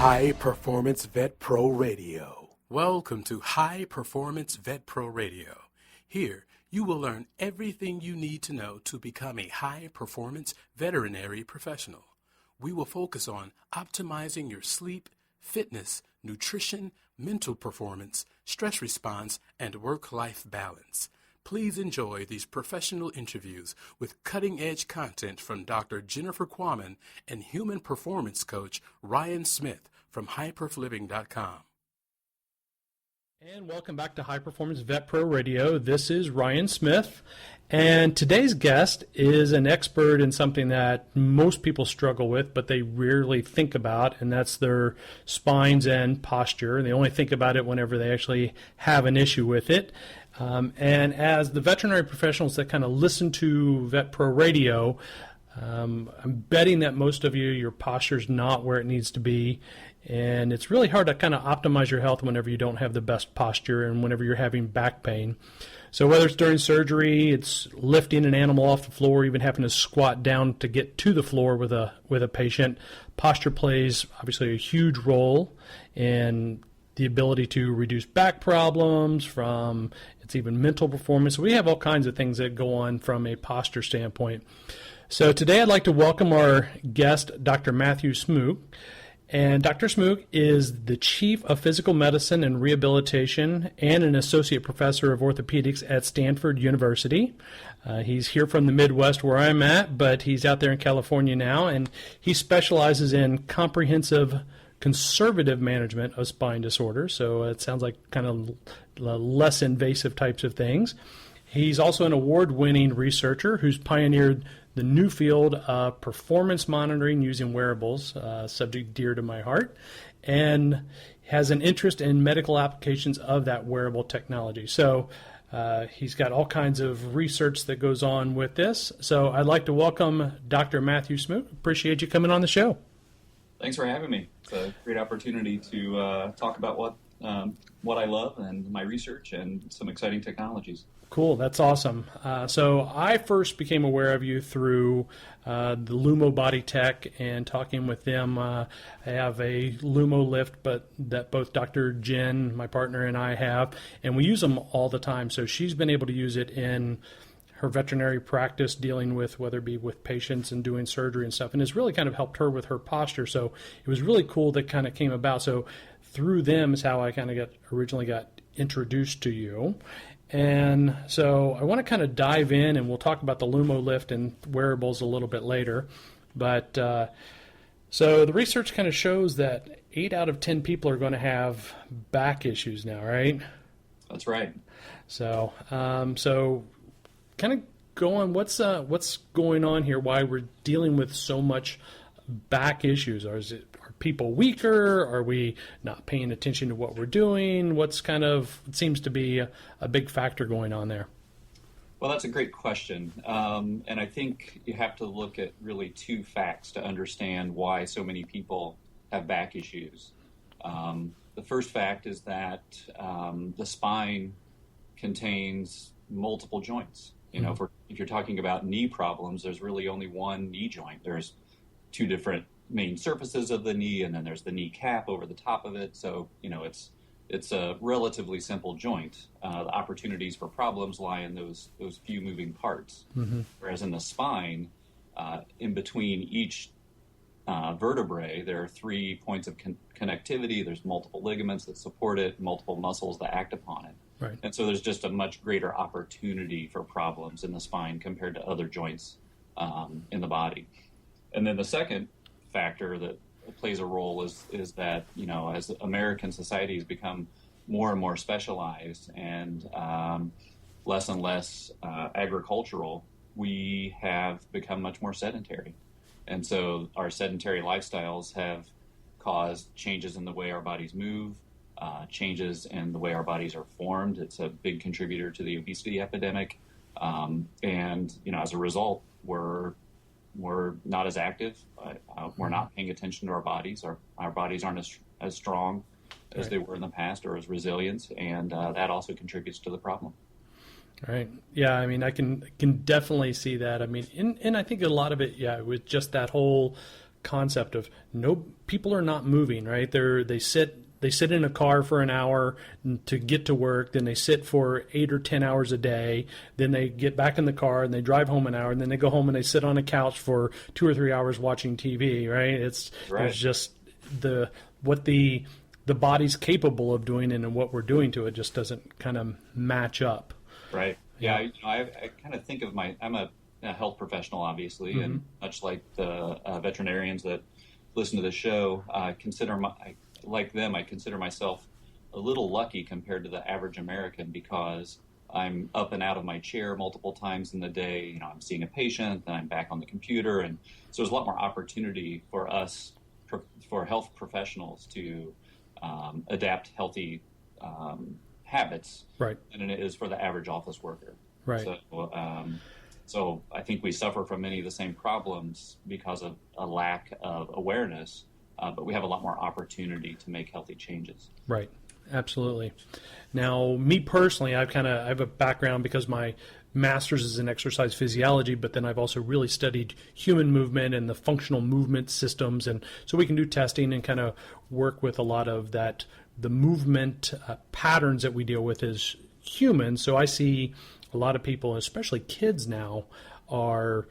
High Performance Vet Pro Radio. Welcome to High Performance Vet Pro Radio. Here, you will learn everything you need to know to become a high-performance veterinary professional. We will focus on optimizing your sleep, fitness, nutrition, mental performance, stress response, and work-life balance. Please enjoy these professional interviews with cutting-edge content from Dr. Jennifer Quammen and human performance coach Ryan Smith from hyperfliving.com. And welcome back to High Performance Vet Pro Radio. This is Ryan Smith, and today's guest is an expert in something that most people struggle with, but they rarely think about, and that's their spines and posture. And they only think about it whenever they actually have an issue with it. And as the veterinary professionals that kind of listen to Vet Pro Radio, I'm betting that most of you, your posture's not where it needs to be. And it's really hard to kind of optimize your health whenever you don't have the best posture and whenever you're having back pain. So whether it's during surgery, it's lifting an animal off the floor, even having to squat down to get to the floor with a patient, posture plays obviously a huge role in the ability to reduce back problems, from it's even mental performance. We have all kinds of things that go on from a posture standpoint. So today I'd like to welcome our guest, Dr. Matthew Smuck. And Dr. Smuck is the Chief of Physical Medicine and Rehabilitation and an Associate Professor of Orthopedics at Stanford University. He's here from the Midwest where I'm at, but he's out there in California now, and he specializes in comprehensive conservative management of spine disorders. So it sounds like kind of less invasive types of things. He's also an award-winning researcher who's pioneered the new field of performance monitoring using wearables, subject dear to my heart, and has an interest in medical applications of that wearable technology. So he's got all kinds of research that goes on with this. So I'd like to welcome Dr. Matthew Smuck. Appreciate you coming on the show. Thanks for having me. It's a great opportunity to talk about what I love and my research and some exciting technologies. Cool, that's awesome. So I first became aware of you through the Lumo Body Tech and talking with them. I have a Lumo lift, but that both Dr. Jen, my partner, and I have, and we use them all the time. So she's been able to use it in her veterinary practice, dealing with whether it be with patients and doing surgery and stuff, and it's really kind of helped her with her posture. So it was really cool that kind of came about. So through them is how I kind of originally got introduced to you. And so I want to kind of dive in, and we'll talk about the Lumo lift and wearables a little bit later. But so the research kind of shows that 8 out of 10 people are going to have back issues now, right? That's right. So so kind of go on, what's going on here, why we're dealing with so much back issues? Are people weaker? Are we not paying attention to what we're doing? What's kind of, it seems to be a big factor going on there? Well, that's a great question. And I think you have to look at really two facts to understand why so many people have back issues. The first fact is that the spine contains multiple joints. You know, if you're talking about knee problems, there's really only one knee joint. There's two different main surfaces of the knee, and then there's the knee cap over the top of it. So, you know, it's a relatively simple joint. The opportunities for problems lie in those few moving parts. Whereas in the spine, in between each vertebrae, there are 3 points of connectivity. There's multiple ligaments that support it, multiple muscles that act upon it. Right. And so there's just a much greater opportunity for problems in the spine compared to other joints in the body. And then the second factor that plays a role is that, you know, as American society has become more and more specialized and less agricultural, we have become much more sedentary. And so our sedentary lifestyles have caused changes in the way our bodies move, changes in the way our bodies are formed. It's a big contributor to the obesity epidemic. And, you know, as a result, we're not as active. We're not paying attention to our bodies. Our bodies aren't as strong as they were in the past, or as resilient, and that also contributes to the problem. Right. Yeah, I mean, I can definitely see that. I mean, and I think a lot of it, with just that whole concept of no people are not moving, right? They sit in a car for an hour to get to work, then they sit for 8 or 10 hours a day, then they get back in the car and they drive home an hour, and then they go home and they sit on a couch for 2 or 3 hours watching TV, right? There's just what the body's capable of doing and what we're doing to it just doesn't kind of match up. Right. Yeah. I kind of think of I'm a health professional, obviously, Mm-hmm. and much like the veterinarians that listen to the show, I consider myself a little lucky compared to the average American because I'm up and out of my chair multiple times in the day. I'm seeing a patient, then I'm back on the computer, and so there's a lot more opportunity for us, for health professionals, to adapt healthy habits, right, than it is for the average office worker. Right. So I think we suffer from many of the same problems because of a lack of awareness, but we have a lot more opportunity to make healthy changes. Right. Absolutely. Now, me personally, I have a background because my master's is in exercise physiology, but then I've also really studied human movement and the functional movement systems, and so we can do testing and kind of work with a lot of that, the movement patterns that we deal with as humans. So I see a lot of people, especially kids now, are,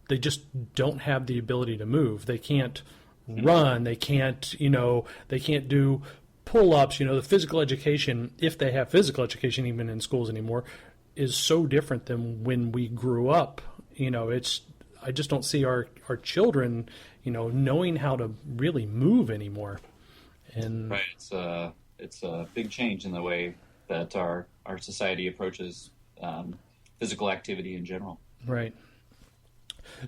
they just don't have the ability to move. They can't run. They can't do pull-ups. The physical education, if they have physical education even in schools anymore, is so different than when we grew up. I just don't see our children, knowing how to really move anymore. And right, it's a big change in the way that our society approaches physical activity in general. Right.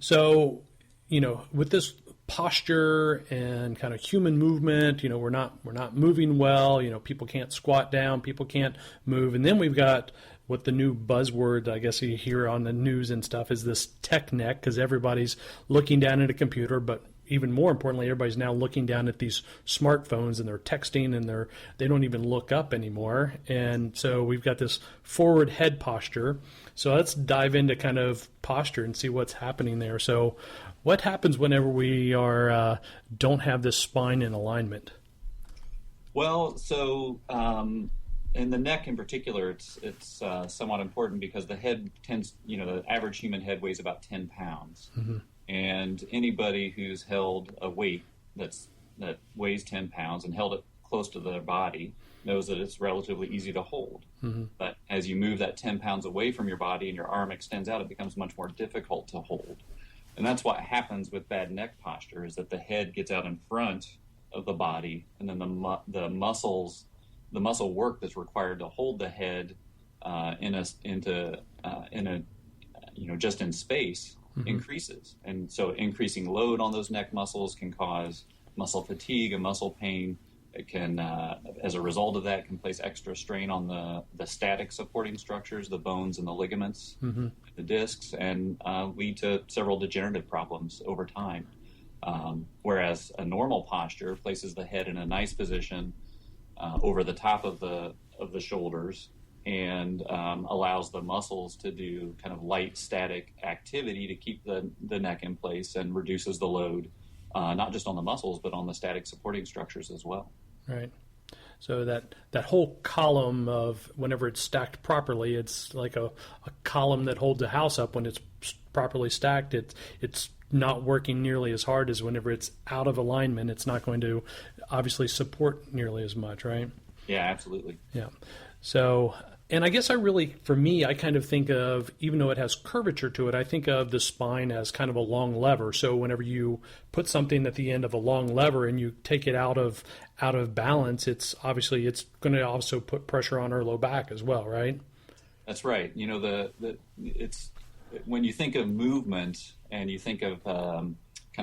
So, with this posture and kind of human movement, we're not moving well. People can't squat down, people can't move, and then we've got what the new buzzword, I guess you hear on the news and stuff, is this tech neck, because everybody's looking down at a computer, but even more importantly, everybody's now looking down at these smartphones and they're texting and they don't even look up anymore. And so we've got this forward head posture. So let's dive into kind of posture and see what's happening there. So what happens whenever we don't have this spine in alignment? Well, so in the neck in particular, it's somewhat important because the head tends, the average human head weighs about 10 pounds. Mm-hmm. And anybody who's held a weight that weighs 10 pounds and held it close to their body knows that it's relatively easy to hold. Mm-hmm. But as you move that 10 pounds away from your body and your arm extends out, it becomes much more difficult to hold. And that's what happens with bad neck posture, is that the head gets out in front of the body, and then the muscle work that's required to hold the head just in space, mm-hmm. increases. And so increasing load on those neck muscles can cause muscle fatigue and muscle pain. It can, as a result of that, can place extra strain on the static supporting structures, the bones and the ligaments, mm-hmm. the discs, and lead to several degenerative problems over time. Whereas a normal posture places the head in a nice position over the top of the shoulders and allows the muscles to do kind of light static activity to keep the neck in place and reduces the load, not just on the muscles, but on the static supporting structures as well. Right. So that whole column of, whenever it's stacked properly, it's like a column that holds a house up. When it's properly stacked, it's not working nearly as hard as whenever it's out of alignment. It's not going to obviously support nearly as much, right? Yeah, absolutely. Yeah. So, and I guess for me, I kind of think of, even though it has curvature to it, I think of the spine as kind of a long lever. So whenever you put something at the end of a long lever and you take it out of balance, it's going to also put pressure on our low back as well, right? That's right. It's when you think of movement and you think of kind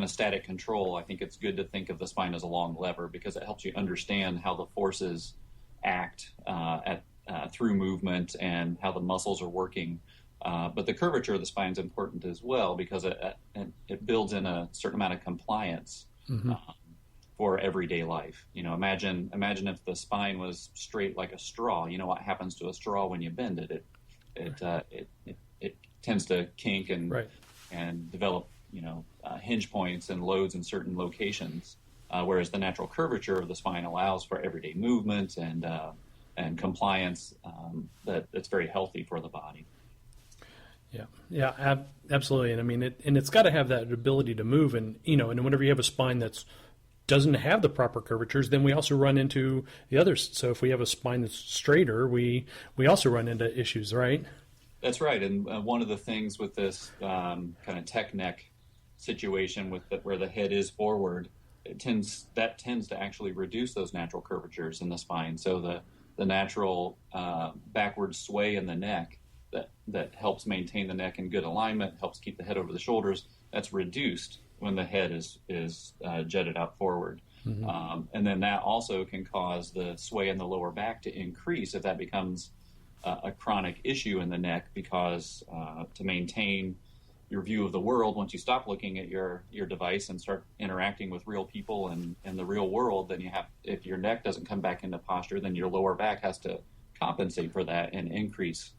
of static control, I think it's good to think of the spine as a long lever, because it helps you understand how the forces act through movement and how the muscles are working. But the curvature of the spine is important as well, because it builds in a certain amount of compliance mm-hmm. For everyday life. Imagine if the spine was straight like a straw. You know what happens to a straw when you bend it? It tends to kink and right. and develop hinge points and loads in certain locations, whereas the natural curvature of the spine allows for everyday movement and compliance that's very healthy for the body. Yeah, absolutely. And I mean, it's got to have that ability to move. And and whenever you have a spine that doesn't have the proper curvatures, then we also run into the others. So if we have a spine that's straighter, we also run into issues, right? That's right. And one of the things with this kind of tech neck situation where the head is forward, tends to actually reduce those natural curvatures in the spine. So the natural backward sway in the neck that helps maintain the neck in good alignment, helps keep the head over the shoulders, that's reduced when the head is jutted out forward. Mm-hmm. And then that also can cause the sway in the lower back to increase if that becomes a chronic issue in the neck, because to maintain your view of the world, once you stop looking at your device and start interacting with real people and in the real world, then if your neck doesn't come back into posture, then your lower back has to compensate for that and increase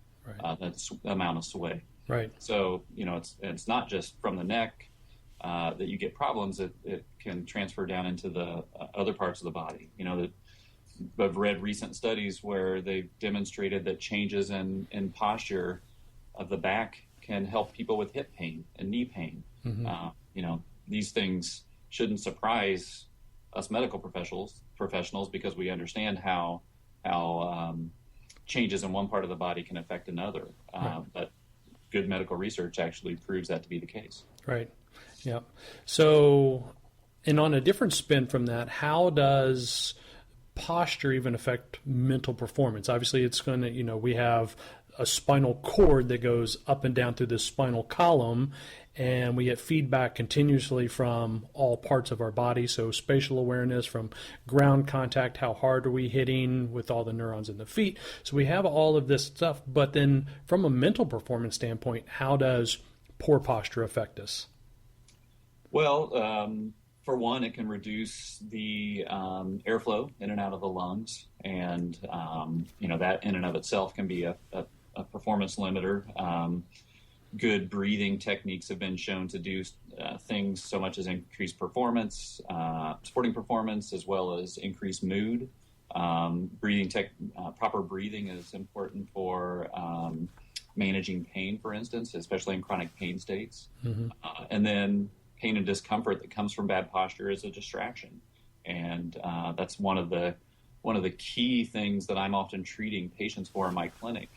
the amount of sway. Right. So, it's not just from the neck that you get problems. It can transfer down into the other parts of the body. I've read recent studies where they've demonstrated that changes in posture of the back can help people with hip pain and knee pain. Mm-hmm. These things shouldn't surprise us medical professionals because we understand how changes in one part of the body can affect another. But good medical research actually proves that to be the case. Right. Yeah. So, and on a different spin from that, how does posture even affect mental performance? Obviously, it's going to, we have a spinal cord that goes up and down through the spinal column, and we get feedback continuously from all parts of our body. So spatial awareness, from ground contact, how hard are we hitting with all the neurons in the feet. So we have all of this stuff, but then from a mental performance standpoint, how does poor posture affect us? Well, for one, it can reduce the airflow in and out of the lungs, and that in and of itself can be a performance limiter. Good breathing techniques have been shown to do things so much as increase performance, sporting performance, as well as increase mood. Proper breathing is important for managing pain, for instance, especially in chronic pain states. Mm-hmm. And then pain and discomfort that comes from bad posture is a distraction, and that's one of the key things that I'm often treating patients for in my clinic.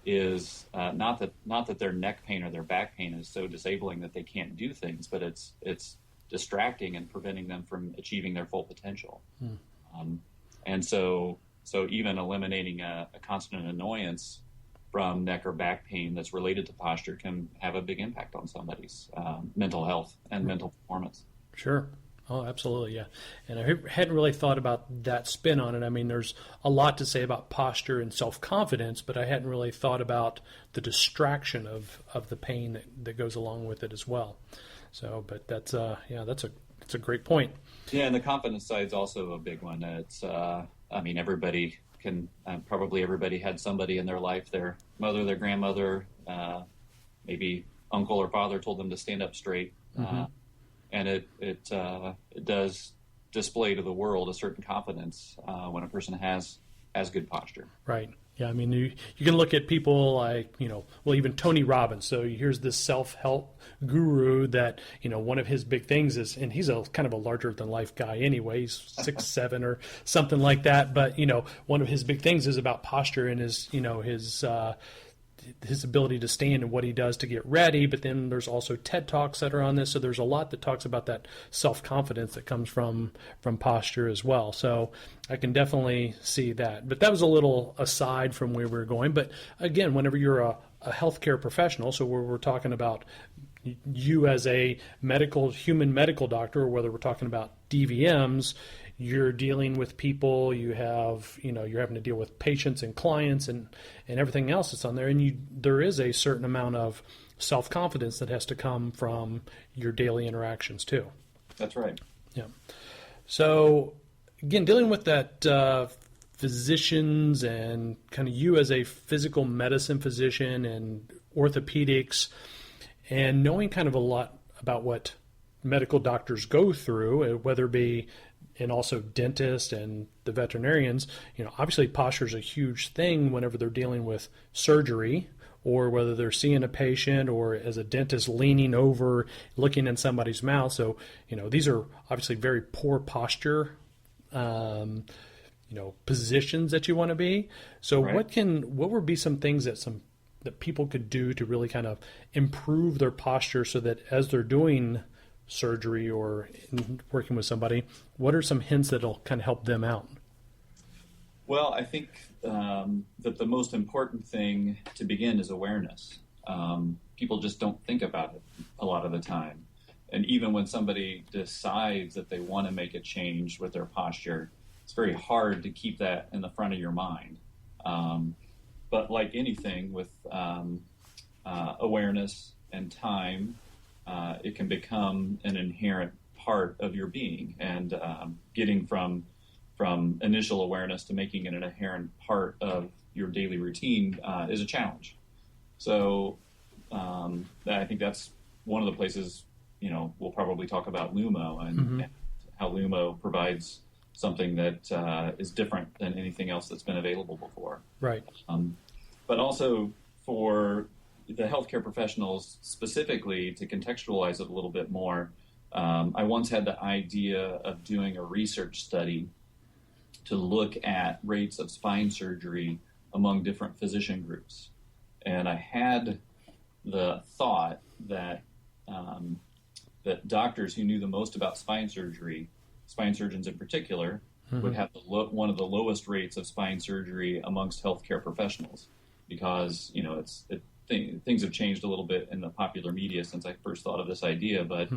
Is not that their neck pain or their back pain is so disabling that they can't do things, but it's distracting and preventing them from achieving their full potential. And so even eliminating a constant annoyance from neck or back pain that's related to posture can have a big impact on somebody's mental health and mental performance. Sure. Oh, absolutely, yeah. And I hadn't really thought about that spin on it. I mean, there's a lot to say about posture and self-confidence, but I hadn't really thought about the distraction of the pain that goes along with it as well. So, but that's a great point. Yeah, and the confidence side is also a big one. It's, everybody can, probably everybody had somebody in their life, their mother, their grandmother, maybe uncle or father told them to stand up straight. Mm-hmm. And it does display to the world a certain confidence when a person has good posture. Right. Yeah. I mean, you can look at people like, even Tony Robbins. So here's this self-help guru that, one of his big things is, and he's a kind of a larger than life guy anyway, he's 6'7" or something like that. But, one of his big things is about posture and his ability to stand and what he does to get ready. But then there's also TED Talks that are on this. So there's a lot that talks about that self-confidence that comes from posture as well. So I can definitely see that. But that was a little aside from where we were going. But again, whenever you're a healthcare professional, so we're talking about you as a human medical doctor, or whether we're talking about DVMs, you're dealing with people, you're having to deal with patients and clients and everything else that's on there. And there is a certain amount of self-confidence that has to come from your daily interactions too. That's right. Yeah. So again, dealing with that physicians and kind of you as a physical medicine physician and orthopedics, and knowing kind of a lot about what medical doctors go through, whether it be and also dentists and the veterinarians, obviously posture is a huge thing whenever they're dealing with surgery or whether they're seeing a patient or as a dentist leaning over, looking in somebody's mouth. So, these are obviously very poor posture, positions that you want to be. So Right. what would be some things that people could do to really kind of improve their posture so that as they're doing surgery or working with somebody, what are some hints that'll kind of help them out? Well, I think that the most important thing to begin is awareness. People just don't think about it a lot of the time. And even when somebody decides that they want to make a change with their posture, it's very hard to keep that in the front of your mind. But like anything with awareness and time, it can become an inherent part of your being. And getting from initial awareness to making it an inherent part of your daily routine is a challenge. So I think that's one of the places, we'll probably talk about Lumo and how Lumo provides something that is different than anything else that's been available before. Right. But also for the healthcare professionals specifically, to contextualize it a little bit more, I once had the idea of doing a research study to look at rates of spine surgery among different physician groups. And I had the thought that that doctors who knew the most about spine surgery, spine surgeons in particular, would have one of the lowest rates of spine surgery amongst healthcare professionals, because things have changed a little bit in the popular media since I first thought of this idea, but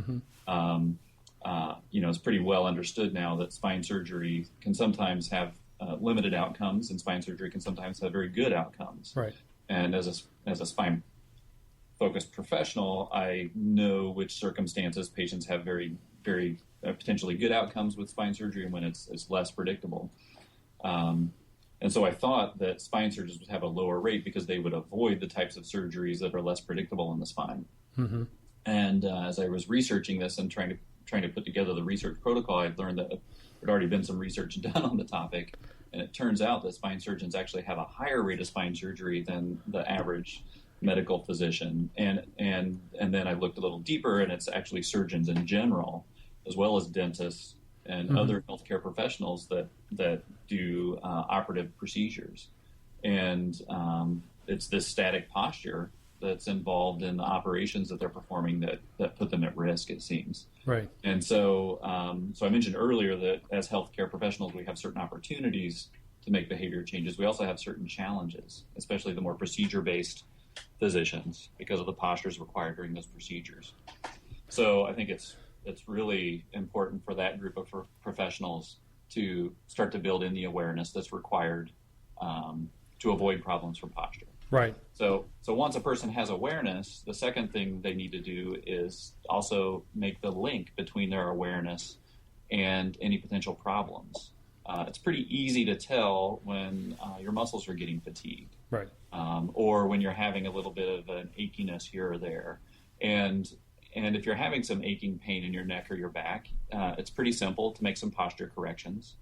it's pretty well understood now that spine surgery can sometimes have limited outcomes, and spine surgery can sometimes have very good outcomes. Right. And as a spine focused professional, I know which circumstances patients have very, very potentially good outcomes with spine surgery and when it's less predictable. And so I thought that spine surgeons would have a lower rate because they would avoid the types of surgeries that are less predictable in the spine. And as I was researching this and trying to put together the research protocol, I'd learned that there had already been some research done on the topic, and it turns out that spine surgeons actually have a higher rate of spine surgery than the average medical physician. And then I looked a little deeper, and it's actually surgeons in general, as well as dentists and other healthcare professionals that do operative procedures. And it's this static posture that's involved in the operations that they're performing that put them at risk, it seems. Right. And so I mentioned earlier that as healthcare professionals, we have certain opportunities to make behavior changes. We also have certain challenges, especially the more procedure-based physicians, because of the postures required during those procedures. So I think it's really important for that group of professionals to start to build in the awareness that's required to avoid problems from posture. Right. So once a person has awareness, the second thing they need to do is also make the link between their awareness and any potential problems. It's pretty easy to tell when your muscles are getting fatigued, Right. Or when you're having a little bit of an achiness here or there. And if you're having some aching pain in your neck or your back, it's pretty simple to make some posture corrections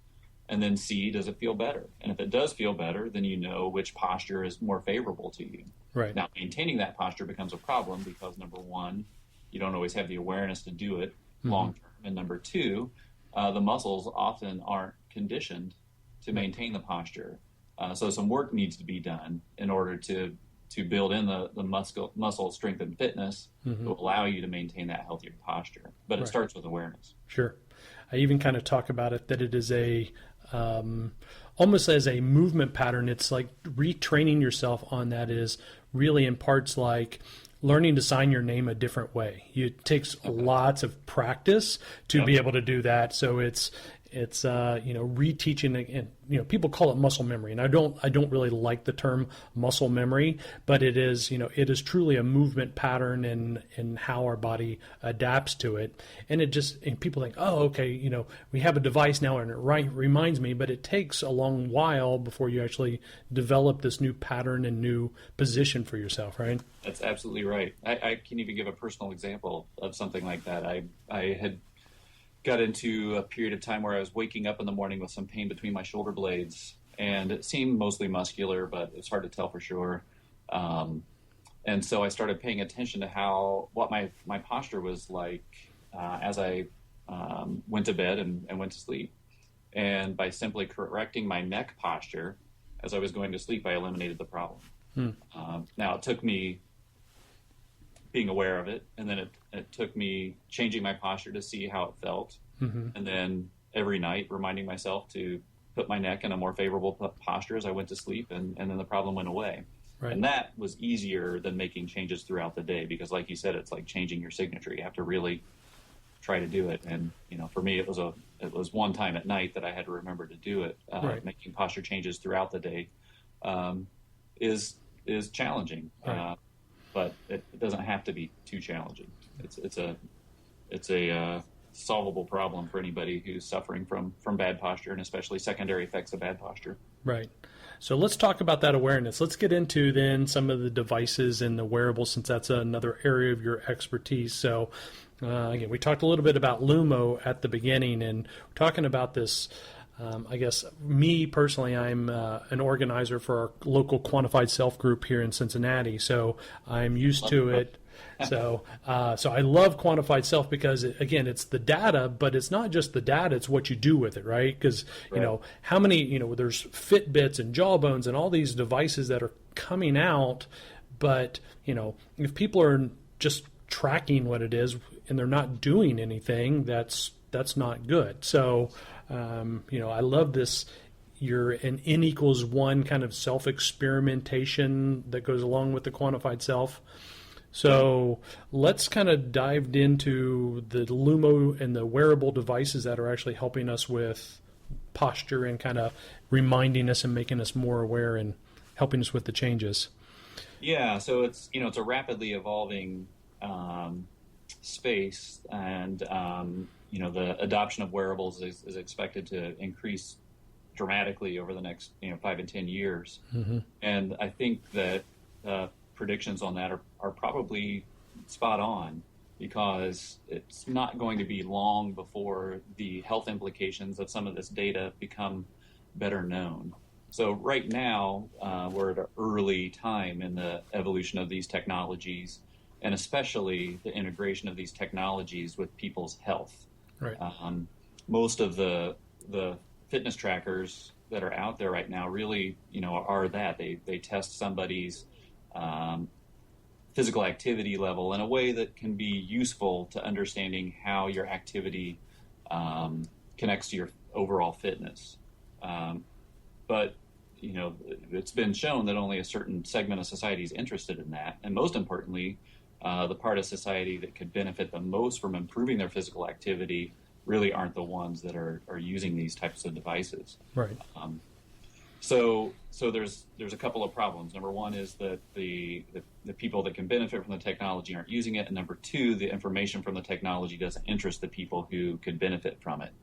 and then see, does it feel better? And if it does feel better, then you know which posture is more favorable to you. Right. Now, maintaining that posture becomes a problem because, number one, you don't always have the awareness to do it long term. And number two, the muscles often aren't conditioned to maintain the posture. So some work needs to be done in order to build in the muscle strength and fitness to allow you to maintain that healthier posture. But it starts with awareness. Sure. I even kind of talk about it that it is almost as a movement pattern. It's like retraining yourself on that is really in parts like learning to sign your name a different way. It takes lots of practice to be able to do that. So it's It's reteaching, and people call it muscle memory, and I don't really like the term muscle memory, but it is truly a movement pattern in how our body adapts to it. And people think, oh, okay, we have a device now and it reminds me, but it takes a long while before you actually develop this new pattern and new position for yourself, right? That's absolutely right. I can even give a personal example of something like that. I had got into a period of time where I was waking up in the morning with some pain between my shoulder blades, and it seemed mostly muscular, but it's hard to tell for sure. And so I started paying attention to what my posture was like as I went to bed and went to sleep. And by simply correcting my neck posture as I was going to sleep, I eliminated the problem. Now, it took me being aware of it, and then it took me changing my posture to see how it felt, and then every night reminding myself to put my neck in a more favorable posture as I went to sleep, and then the problem went away. Right. And that was easier than making changes throughout the day, because like you said, it's like changing your signature. You have to really try to do it. And for me, it was one time at night that I had to remember to do it. Right. Making posture changes throughout the day is challenging. Right. But it doesn't have to be too challenging. It's a solvable problem for anybody who's suffering from bad posture, and especially secondary effects of bad posture. Right. So let's talk about that awareness. Let's get into then some of the devices and the wearables, since that's another area of your expertise. So again, we talked a little bit about Lumo at the beginning, and we're talking about this. I guess me personally, I'm an organizer for our local quantified self group here in Cincinnati, so I'm used to it. So I love quantified self because, again, it's the data, but it's not just the data, it's what you do with it, right? Because, how many, there's Fitbits and Jawbones and all these devices that are coming out, but, if people are just tracking what it is and they're not doing anything, that's not good. So, I love this. You're an N equals 1 kind of self-experimentation that goes along with the quantified self. So let's kind of dive into the Lumo and the wearable devices that are actually helping us with posture and kind of reminding us and making us more aware and helping us with the changes. Yeah, so it's a rapidly evolving space, and the adoption of wearables is expected to increase dramatically over the next 5 and 10 years. Mm-hmm. And I think that predictions on that are probably spot on, because it's not going to be long before the health implications of some of this data become better known. So right now, we're at an early time in the evolution of these technologies, and especially the integration of these technologies with people's health. Right. Most of the fitness trackers that are out there right now really, are that. They test somebody's physical activity level in a way that can be useful to understanding how your activity connects to your overall fitness. But it's been shown that only a certain segment of society is interested in that, and most importantly, the part of society that could benefit the most from improving their physical activity really aren't the ones that are using these types of devices. Right. So there's a couple of problems. Number one is that the people that can benefit from the technology aren't using it, and number two, the information from the technology doesn't interest the people who could benefit from it.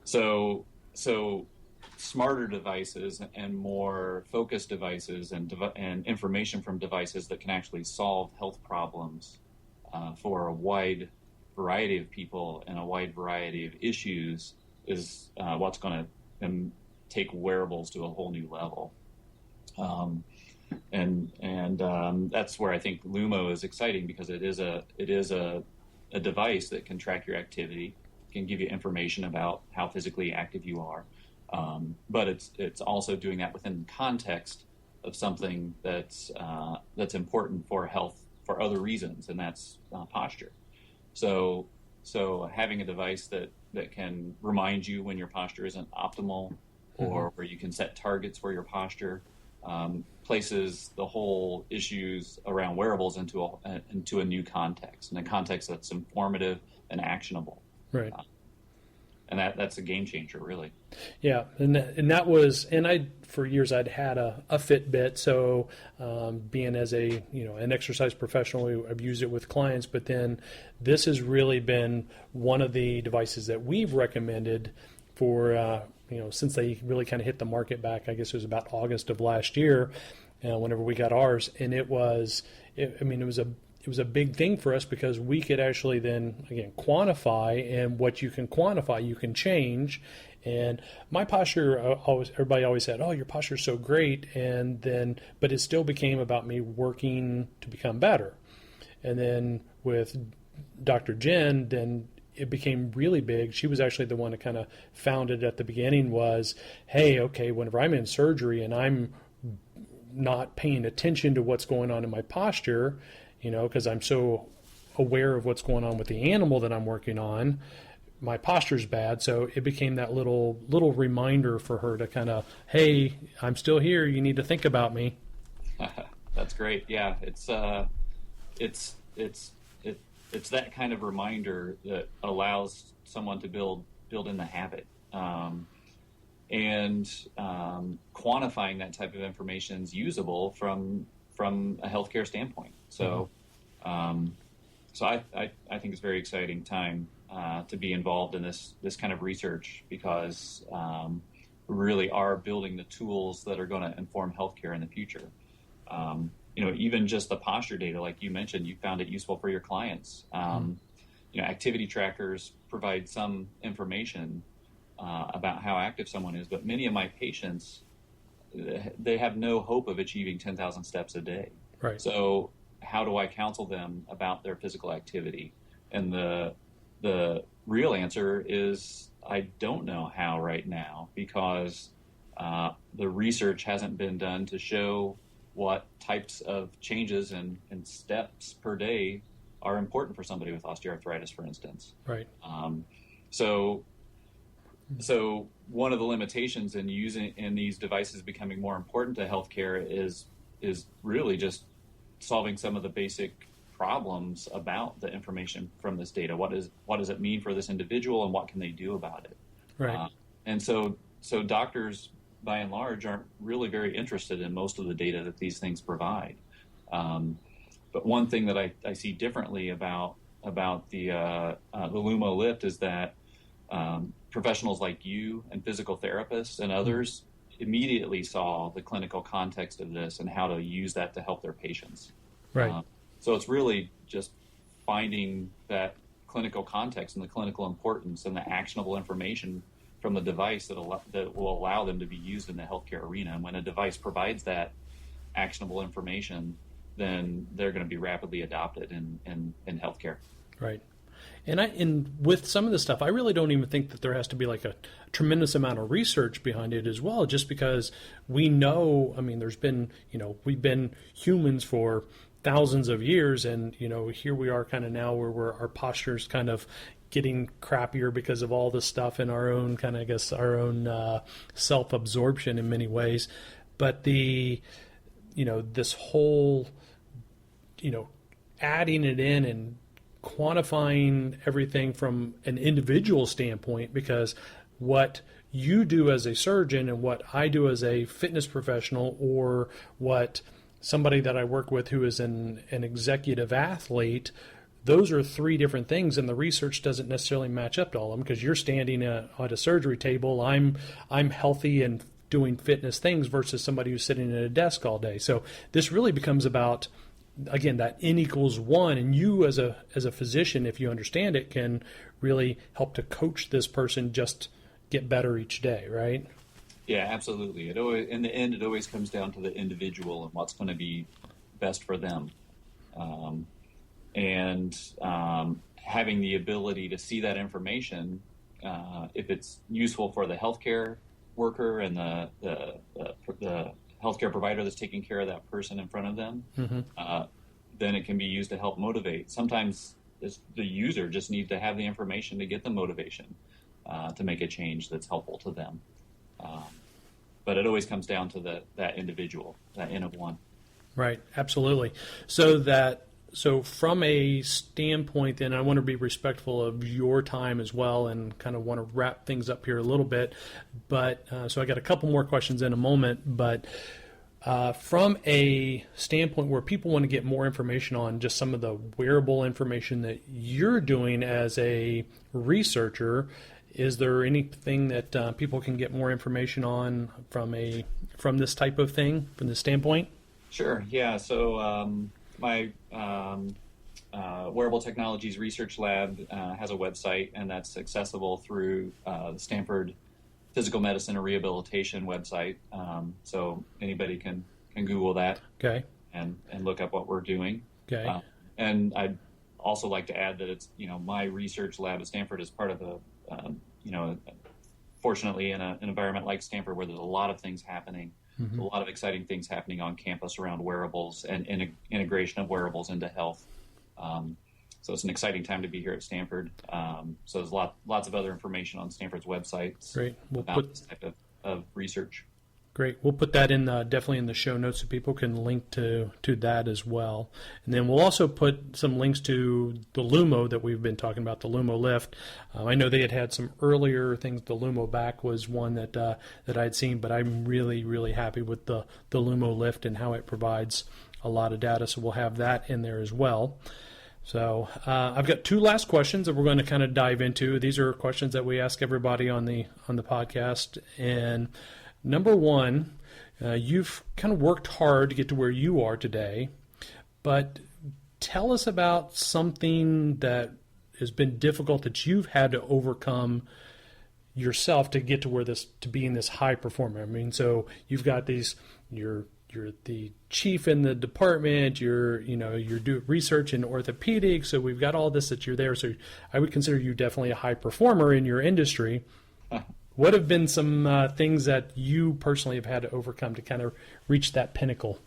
So smarter devices and more focused devices and information from devices that can actually solve health problems for a wide variety of people and a wide variety of issues is what's going to take wearables to a whole new level. And that's where I think Lumo is exciting, because it is a device that can track your activity, can give you information about how physically active you are. But it's also doing that within the context of something that's important for health for other reasons, and that's posture. So having a device that can remind you when your posture isn't optimal, or where you can set targets for your posture, places the whole issues around wearables into a new context, and a context that's informative and actionable. Right. and that's a game changer, really. Yeah, and that was, and I for years I'd had a Fitbit, so being as a an exercise professional, I've used it with clients. But then this has really been one of the devices that we've recommended for since they really kind of hit the market back. I guess it was about August of last year, whenever we got ours, and it was a big thing for us because we could actually then, again, quantify, and what you can quantify, you can change. And my posture, everybody always said, "Oh, your posture is so great," but it still became about me working to become better. And then with Dr. Jen, then it became really big. She was actually the one that kind of found it at the beginning was, hey, okay, whenever I'm in surgery and I'm not paying attention to what's going on in my posture, because I'm so aware of what's going on with the animal that I'm working on, my posture's bad. So it became that little reminder for her to kind of, hey, I'm still here. You need to think about me. That's great. Yeah, it's that kind of reminder that allows someone to build in the habit. And quantifying that type of information is usable from a healthcare standpoint. So, so I think it's a very exciting time to be involved in this kind of research, because we really are building the tools that are going to inform healthcare in the future. Even just the posture data, like you mentioned, you found it useful for your clients. Activity trackers provide some information about how active someone is, but many of my patients, they have no hope of achieving 10,000 steps a day. Right. So how do I counsel them about their physical activity? And the real answer is I don't know how right now, because the research hasn't been done to show what types of changes and steps per day are important for somebody with osteoarthritis, for instance. Right. So one of the limitations in these devices becoming more important to healthcare is really just solving some of the basic problems about the information from this data. What does it mean for this individual, and what can they do about it? Right. And so doctors, by and large, aren't really very interested in most of the data that these things provide. But one thing that I see differently about the Lumo Lift is that professionals like you and physical therapists and others immediately saw the clinical context of this and how to use that to help their patients. Right. So it's really just finding that clinical context and the clinical importance and the actionable information from the device that will allow them to be used in the healthcare arena. And when a device provides that actionable information, then they're going to be rapidly adopted in healthcare. Right. And with some of the stuff, I really don't even think that there has to be like a tremendous amount of research behind it as well, just because we know, there's been, we've been humans for thousands of years, and, here we are kind of now where our posture's kind of getting crappier because of all this stuff and our own kind of, I guess, our own self-absorption in many ways. But this whole, adding it in and quantifying everything from an individual standpoint, because what you do as a surgeon and what I do as a fitness professional, or what somebody that I work with who is an executive athlete, those are three different things, and the research doesn't necessarily match up to all of them, because you're standing at a surgery table. I'm healthy and doing fitness things versus somebody who's sitting at a desk all day. So this really becomes about, again, that N=1, and you as a physician, if you understand it, can really help to coach this person just get better each day, right? Yeah, absolutely. In the end, it always comes down to the individual and what's going to be best for them. And having the ability to see that information, if it's useful for the healthcare worker and the healthcare provider that's taking care of that person in front of them, then it can be used to help motivate. Sometimes the user just needs to have the information to get the motivation to make a change that's helpful to them. But it always comes down to that individual, that N=1. Right, absolutely. So that So from a standpoint, then I want to be respectful of your time as well, and kind of want to wrap things up here a little bit. But so I got a couple more questions in a moment. But from a standpoint where people want to get more information on just some of the wearable information that you're doing as a researcher, is there anything that people can get more information on from this type of thing, from this standpoint? Sure. Yeah. So my Wearable Technologies Research Lab has a website, and that's accessible through the Stanford Physical Medicine and Rehabilitation website. So anybody can Google that. Okay. And look up what we're doing. Okay. And I'd also like to add that it's, my research lab at Stanford is part of a, fortunately in an environment like Stanford where there's a lot of things happening. Mm-hmm. A lot of exciting things happening on campus around wearables and integration of wearables into health. So it's an exciting time to be here at Stanford. So there's lots of other information on Stanford's website. Great. About this type of research. Great. We'll put that in definitely in the show notes so people can link to that as well. And then we'll also put some links to the Lumo that we've been talking about, the Lumo Lift. I know they had some earlier things. The Lumo Back was one that I'd seen, but I'm really, really happy with the Lumo Lift and how it provides a lot of data. So we'll have that in there as well. So I've got two last questions that we're going to kind of dive into. These are questions that we ask everybody on the podcast. And number one, you've kind of worked hard to get to where you are today, but tell us about something that has been difficult that you've had to overcome yourself to get to being this high performer. I mean, so you've got you're the chief in the department, you're doing research in orthopedics, so we've got all this that you're there. So I would consider you definitely a high performer in your industry. What have been some things that you personally have had to overcome to kind of reach that pinnacle?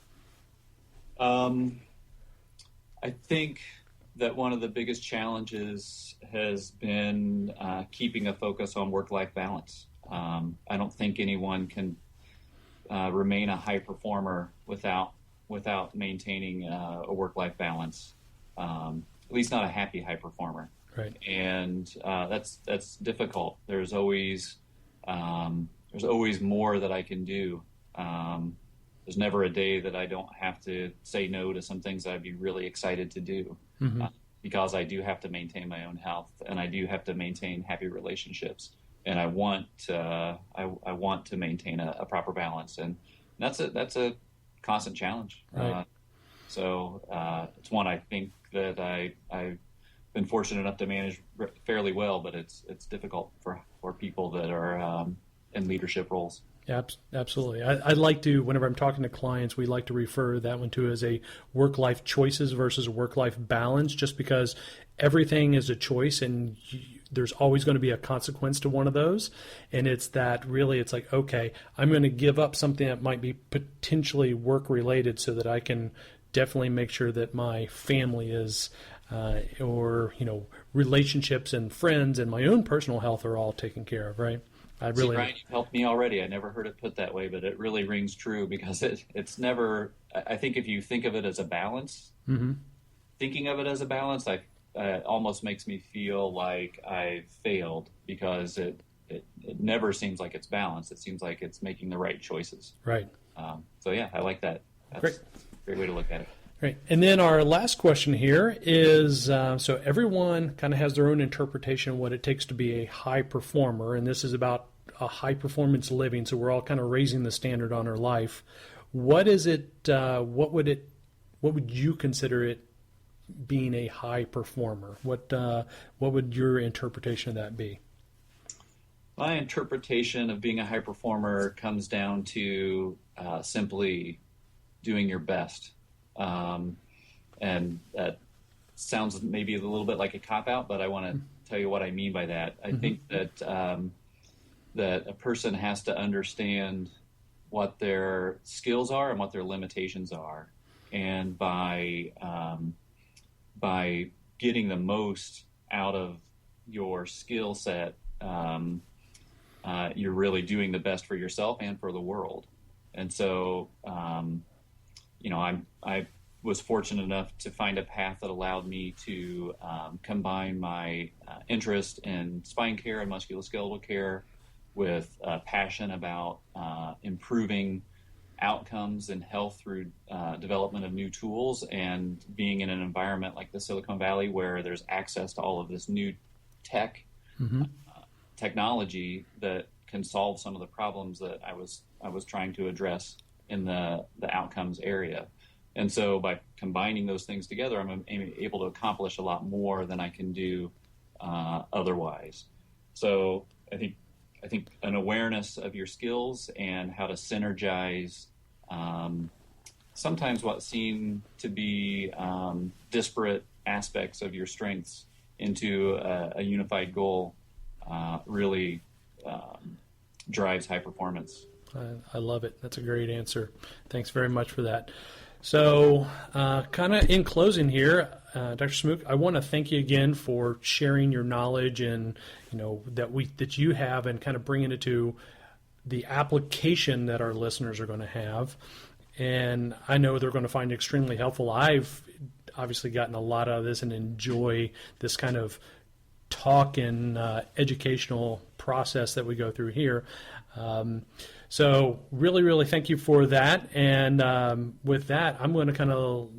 I think that one of the biggest challenges has been keeping a focus on work-life balance. I don't think anyone can remain a high performer without maintaining a work-life balance. At least not a happy high performer. Right. And that's difficult. There's always more that I can do. There's never a day that I don't have to say no to some things that I'd be really excited to do, mm-hmm. Because I do have to maintain my own health, and I do have to maintain happy relationships, and I want to maintain a proper balance, and that's a constant challenge. Right. So it's one I think that I've been fortunate enough to manage fairly well, but it's difficult for people that are in leadership roles. Absolutely. I like to, whenever I'm talking to clients, we like to refer that one to as a work-life choices versus a work-life balance, just because everything is a choice and there's always going to be a consequence to one of those. And it's like, okay, I'm going to give up something that might be potentially work-related so that I can definitely make sure that my family is or relationships and friends and my own personal health are all taken care of, right? Ryan, you've helped me already. I never heard it put that way, but it really rings true because it's never. I think if you think of it as a balance, mm-hmm. thinking of it as a balance, almost makes me feel like I've failed because it never seems like it's balanced. It seems like it's making the right choices. Right. So yeah, I like that. That's Great. a great way to look at it. Right. And then our last question here is, so everyone kind of has their own interpretation of what it takes to be a high performer, and this is about a high performance living, so we're all kind of raising the standard on our life. What is it, what would you consider it being a high performer? What would your interpretation of that be? My interpretation of being a high performer comes down to simply doing your best. And that sounds maybe a little bit like a cop-out, but I want to tell you what I mean by that. I mm-hmm. think that a person has to understand what their skills are and what their limitations are. And by getting the most out of your skill set, you're really doing the best for yourself and for the world. And so, I was fortunate enough to find a path that allowed me to combine my interest in spine care and musculoskeletal care with passion about improving outcomes and health through development of new tools, and being in an environment like the Silicon Valley where there's access to all of this new technology that can solve some of the problems that I was trying to address in the outcomes area. And so by combining those things together, I'm able to accomplish a lot more than I can do otherwise. So I think an awareness of your skills and how to synergize sometimes what seem to be disparate aspects of your strengths into a unified goal really drives high performance. I love it. That's a great answer. Thanks very much for that. So kind of in closing here, Dr. Smuck, I want to thank you again for sharing your knowledge and that you have, and kind of bringing it to the application that our listeners are going to have. And I know they're going to find it extremely helpful. I've obviously gotten a lot out of this and enjoy this kind of talk and educational process that we go through here. So really, really thank you for that. And with that, I'm going to kind of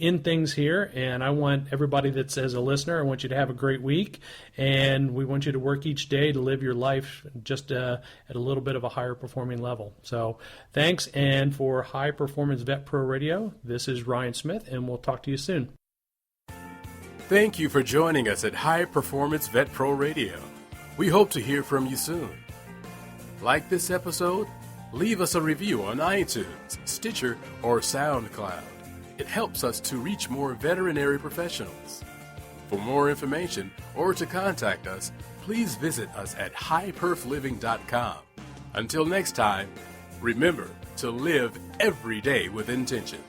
end things here. And I want everybody that's as a listener, I want you to have a great week. And we want you to work each day to live your life just at a little bit of a higher performing level. So thanks. And for High Performance Vet Pro Radio, this is Ryan Smith, and we'll talk to you soon. Thank you for joining us at High Performance Vet Pro Radio. We hope to hear from you soon. Like this episode? Leave us a review on iTunes, Stitcher, or SoundCloud. It helps us to reach more veterinary professionals. For more information or to contact us, please visit us at highperfliving.com. Until next time, remember to live every day with intention.